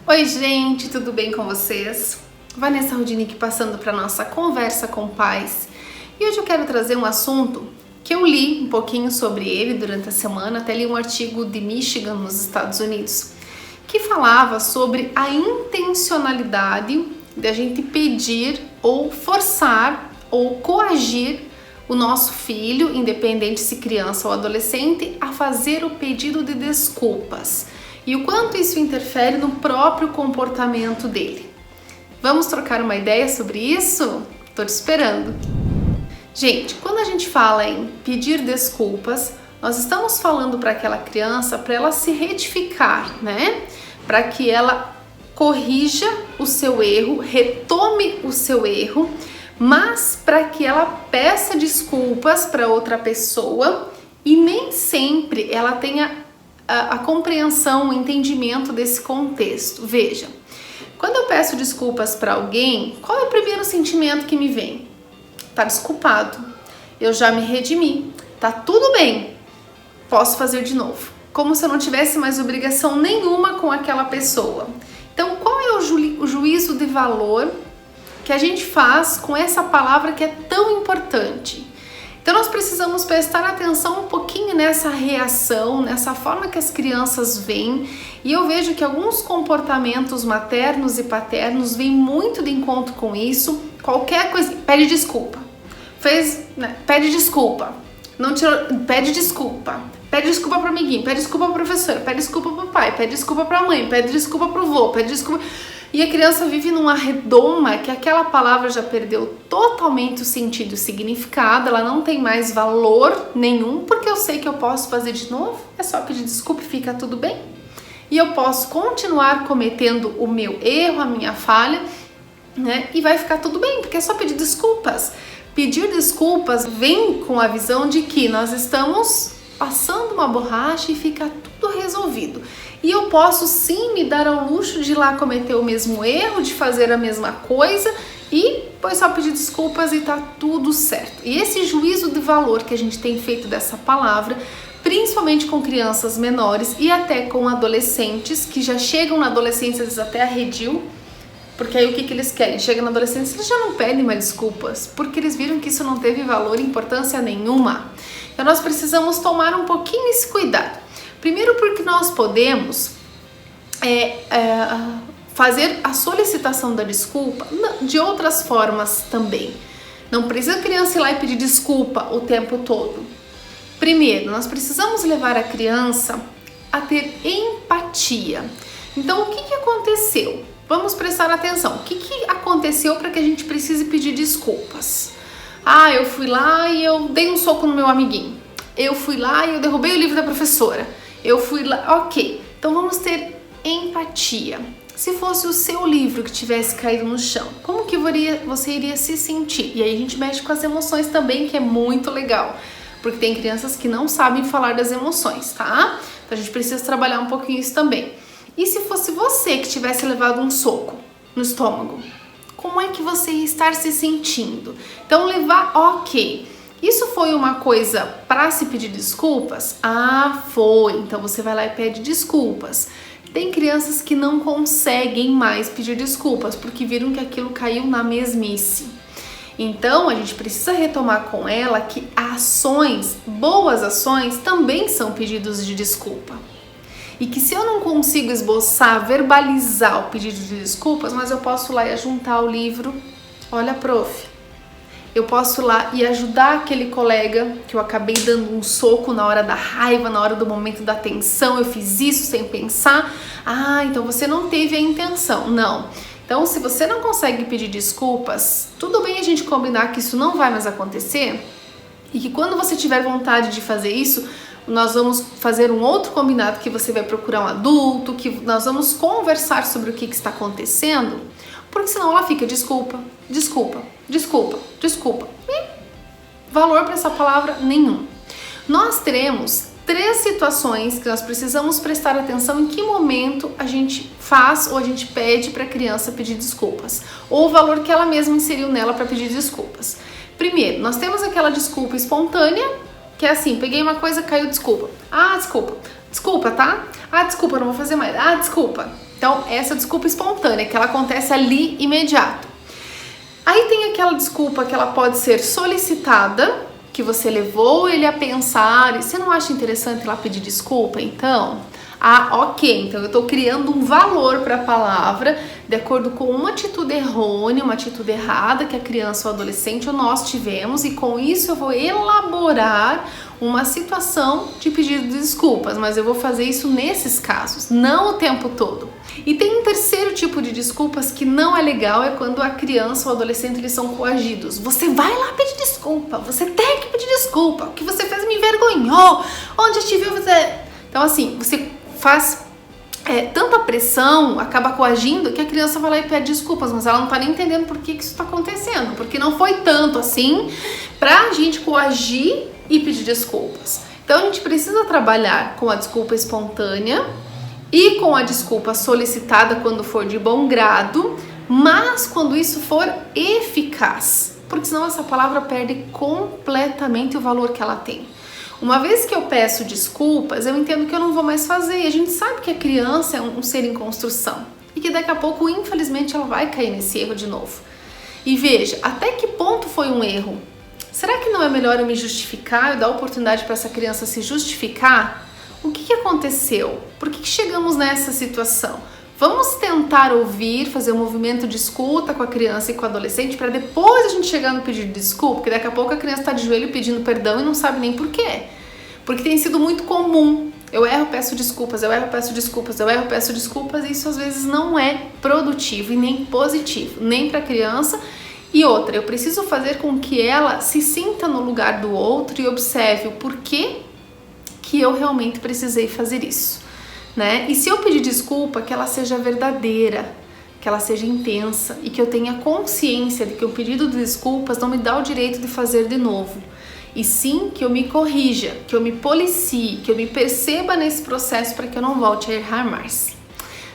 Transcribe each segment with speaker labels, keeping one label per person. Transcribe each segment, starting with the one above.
Speaker 1: Oi gente, tudo bem com vocês? Vanessa Rudnick passando para nossa conversa com pais. E hoje eu quero trazer um assunto que eu li um pouquinho sobre ele durante a semana, até li um artigo de Michigan nos Estados Unidos, que falava sobre a intencionalidade de a gente pedir ou forçar ou coagir o nosso filho, independente se criança ou adolescente, a fazer o pedido de desculpas. E o quanto isso interfere no próprio comportamento dele. Vamos trocar uma ideia sobre isso? Tô te esperando. Gente, quando a gente fala em pedir desculpas, nós estamos falando para aquela criança para ela se retificar, né? Para que ela corrija o seu erro, retome o seu erro, mas para que ela peça desculpas para outra pessoa e nem sempre ela tenha a compreensão, o entendimento desse contexto. Veja, quando eu peço desculpas para alguém, qual é o primeiro sentimento que me vem? Tá desculpado, eu já me redimi, tá tudo bem, posso fazer de novo. Como se eu não tivesse mais obrigação nenhuma com aquela pessoa. Então, qual é o juízo de valor que a gente faz com essa palavra que é tão importante? Então nós precisamos prestar atenção um pouquinho nessa reação, nessa forma que as crianças veem, e eu vejo que alguns comportamentos maternos e paternos vêm muito de encontro com isso. Qualquer coisa, pede desculpa, pede desculpa, não tirou, pede desculpa pro amiguinho, pede desculpa pro professor, pede desculpa pro pai, pede desculpa pra mãe, pede desculpa pro vô, pede desculpa. E a criança vive numa redoma que aquela palavra já perdeu totalmente o sentido e o significado, ela não tem mais valor nenhum, porque eu sei que eu posso fazer de novo, é só pedir desculpa e fica tudo bem. E eu posso continuar cometendo o meu erro, a minha falha, né? E vai ficar tudo bem, porque é só pedir desculpas. Pedir desculpas vem com a visão de que nós estamos passando uma borracha e fica tudo resolvido. E eu posso sim me dar ao luxo de ir lá cometer o mesmo erro, de fazer a mesma coisa e depois só pedir desculpas e tá tudo certo. E esse juízo de valor que a gente tem feito dessa palavra, principalmente com crianças menores e até com adolescentes que já chegam na adolescência, às vezes até arredio, porque aí o que eles querem? Chega na adolescência, eles já não pedem mais desculpas, porque eles viram que isso não teve valor e importância nenhuma. Então nós precisamos tomar um pouquinho esse cuidado. Primeiro porque nós podemos fazer a solicitação da desculpa de outras formas também. Não precisa a criança ir lá e pedir desculpa o tempo todo. Primeiro, nós precisamos levar a criança a ter empatia. Então, o que aconteceu? Vamos prestar atenção. O que aconteceu para que a gente precise pedir desculpas? Ah, eu fui lá e eu dei um soco no meu amiguinho. Eu fui lá e eu derrubei o livro da professora. Eu fui lá, ok. Então vamos ter empatia. Se fosse o seu livro que tivesse caído no chão, como que você iria se sentir? E aí a gente mexe com as emoções também, que é muito legal. Porque tem crianças que não sabem falar das emoções, tá? Então a gente precisa trabalhar um pouquinho isso também. E se fosse você que tivesse levado um soco no estômago? Como é que você ia estar se sentindo? Então levar, ok. Isso foi uma coisa para se pedir desculpas? Ah, foi. Então você vai lá e pede desculpas. Tem crianças que não conseguem mais pedir desculpas porque viram que aquilo caiu na mesmice. Então a gente precisa retomar com ela que ações, boas ações, também são pedidos de desculpa. E que se eu não consigo esboçar, verbalizar o pedido de desculpas, mas eu posso ir lá e juntar o livro. Olha, prof, eu posso ir lá e ajudar aquele colega que eu acabei dando um soco na hora da raiva, na hora do momento da tensão, eu fiz isso sem pensar. Ah, então você não teve a intenção. Não. Então, se você não consegue pedir desculpas, tudo bem a gente combinar que isso não vai mais acontecer e que quando você tiver vontade de fazer isso, nós vamos fazer um outro combinado que você vai procurar um adulto, que nós vamos conversar sobre o que está acontecendo, porque senão ela fica desculpa, desculpa, desculpa, desculpa. E valor para essa palavra nenhum. Nós teremos 3 situações que nós precisamos prestar atenção em que momento a gente faz ou a gente pede para a criança pedir desculpas, ou o valor que ela mesma inseriu nela para pedir desculpas. Primeiro, nós temos aquela desculpa espontânea, que é assim, peguei uma coisa, caiu, desculpa. Ah, desculpa. Desculpa, tá? Ah, desculpa, não vou fazer mais. Ah, desculpa. Então, essa desculpa espontânea, que ela acontece ali imediato. Aí tem aquela desculpa que ela pode ser solicitada, que você levou ele a pensar, e você não acha interessante lá pedir desculpa, então? Ok, então eu tô criando um valor para a palavra de acordo com uma atitude errônea, uma atitude errada que a criança ou adolescente ou nós tivemos, e com isso eu vou elaborar uma situação de pedido de desculpas, mas eu vou fazer isso nesses casos, não o tempo todo. E tem um terceiro tipo de desculpas que não é legal, é quando a criança ou adolescente eles são coagidos. Você vai lá pedir desculpa, você tem que pedir desculpa, o que você fez me envergonhou, onde eu te vi você... Então assim, você faz tanta pressão, acaba coagindo, que a criança vai lá e pede desculpas, mas ela não tá nem entendendo por que isso tá acontecendo, porque não foi tanto assim pra gente coagir e pedir desculpas. Então a gente precisa trabalhar com a desculpa espontânea e com a desculpa solicitada quando for de bom grado, mas quando isso for eficaz, porque senão essa palavra perde completamente o valor que ela tem. Uma vez que eu peço desculpas, eu entendo que eu não vou mais fazer. E a gente sabe que a criança é um ser em construção e que daqui a pouco, infelizmente, ela vai cair nesse erro de novo. E veja, até que ponto foi um erro? Será que não é melhor eu me justificar, eu dar oportunidade para essa criança se justificar? O que aconteceu? Por que chegamos nessa situação? Vamos tentar ouvir, fazer um movimento de escuta com a criança e com o adolescente para depois a gente chegar no pedido de desculpa, porque daqui a pouco a criança está de joelho pedindo perdão e não sabe nem por quê. Porque tem sido muito comum. Eu erro, peço desculpas, eu erro, peço desculpas, eu erro, peço desculpas, e isso às vezes não é produtivo e nem positivo, nem para a criança. E outra, eu preciso fazer com que ela se sinta no lugar do outro e observe o porquê que eu realmente precisei fazer isso. Né? E se eu pedir desculpa, que ela seja verdadeira, que ela seja intensa e que eu tenha consciência de que o pedido de desculpas não me dá o direito de fazer de novo. E sim que eu me corrija, que eu me policie, que eu me perceba nesse processo para que eu não volte a errar mais.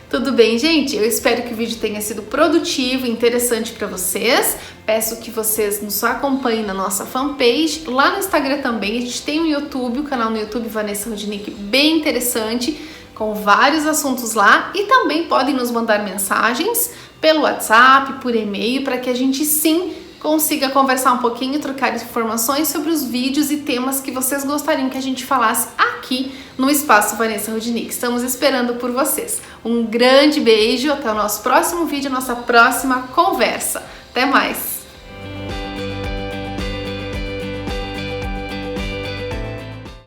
Speaker 1: Tudo bem, gente? Eu espero que o vídeo tenha sido produtivo e interessante para vocês. Peço que vocês nos acompanhem na nossa fanpage. Lá no Instagram também, a gente tem o YouTube, o canal no YouTube Vanessa Rudnick, bem interessante, com vários assuntos lá, e também podem nos mandar mensagens pelo WhatsApp, por e-mail, para que a gente sim consiga conversar um pouquinho, trocar informações sobre os vídeos e temas que vocês gostariam que a gente falasse aqui no Espaço Vanessa Rudnick. Estamos esperando por vocês. Um grande beijo, até o nosso próximo vídeo, nossa próxima conversa. Até mais!